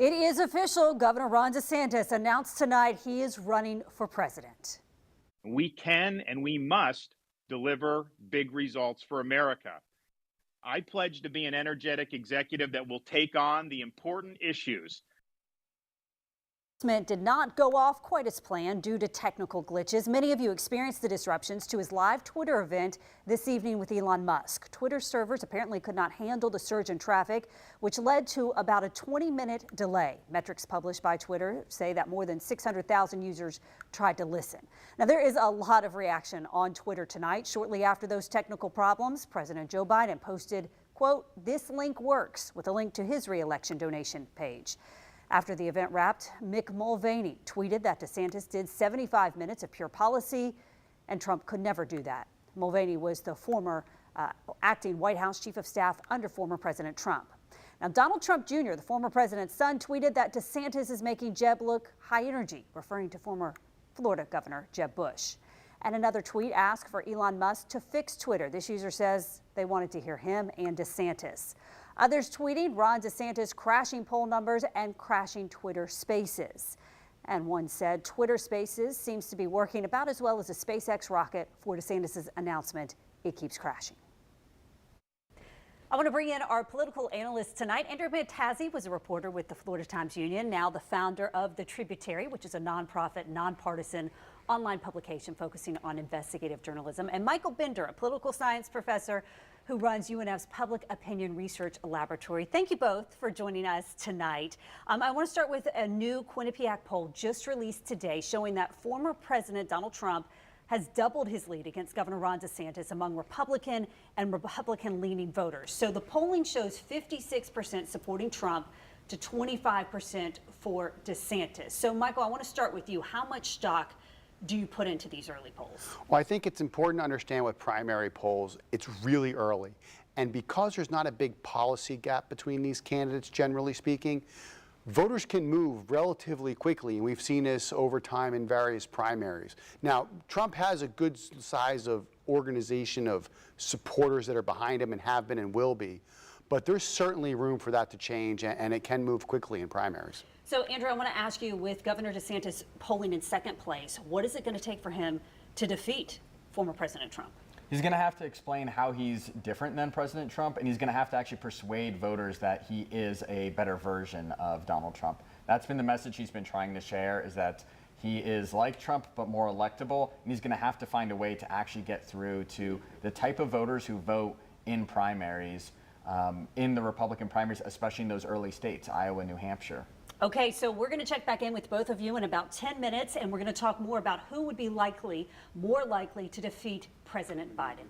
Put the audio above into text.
It is official. Governor Ron DeSantis announced tonight he is running for president. We can and we must deliver big results for America. I pledge to be an energetic executive that will take on the important issues. Did not go off quite as planned due to technical glitches. Many of you experienced the disruptions to his live Twitter event this evening with Elon Musk. Twitter servers apparently could not handle the surge in traffic, which led to about a 20-minute delay. Metrics published by Twitter say that more than 600,000 users tried to listen. Now, there is a lot of reaction on Twitter tonight. Shortly after those technical problems, President Joe Biden posted, quote, "This link works," with a link to his re-election donation page. After the event wrapped, Mick Mulvaney tweeted that DeSantis did 75 minutes of pure policy, and Trump could never do that. Mulvaney was the former acting White House chief of staff under former President Trump. Now, Donald Trump Jr., the former president's son, tweeted that DeSantis is making Jeb look high energy, referring to former Florida Governor Jeb Bush. And another tweet asked for Elon Musk to fix Twitter. This user says they wanted to hear him and DeSantis. Others tweeting Ron DeSantis crashing poll numbers and crashing Twitter Spaces. And one said Twitter Spaces seems to be working about as well as a SpaceX rocket for DeSantis' announcement. It keeps crashing. I want to bring in our political analyst tonight. Andrew Mattazzi was a reporter with the Florida Times-Union, now the founder of The Tributary, which is a nonprofit, nonpartisan online publication focusing on investigative journalism. And Michael Bender, a political science professor who runs UNF's Public Opinion Research Laboratory. Thank you both for joining us tonight. I want to start with a new Quinnipiac poll just released today showing that former President Donald Trump has doubled his lead against Governor Ron DeSantis among Republican and Republican-leaning voters. So the polling shows 56% supporting Trump to 25% for DeSantis. So, Michael, I want to start with you. How much stock do you put into these early polls? Well, I think it's important to understand with primary polls, it's really early. And because there's not a big policy gap between these candidates, generally speaking, voters can move relatively quickly, and we've seen this over time in various primaries. Now, Trump has a good size of organization of supporters that are behind him and have been and will be, but there's certainly room for that to change, and it can move quickly in primaries. So, Andrew, I want to ask you, with Governor DeSantis polling in second place, what is it going to take for him to defeat former President Trump? He's going to have to explain how he's different than President Trump, and he's going to have to actually persuade voters that he is a better version of Donald Trump. That's been the message he's been trying to share, is that he is like Trump but more electable, and he's going to have to find a way to actually get through to the type of voters who vote in primaries, in the Republican primaries, especially in those early states, Iowa, New Hampshire. Okay, so we're going to check back in with both of you in about 10 minutes, and we're going to talk more about who would be more likely to defeat President Biden.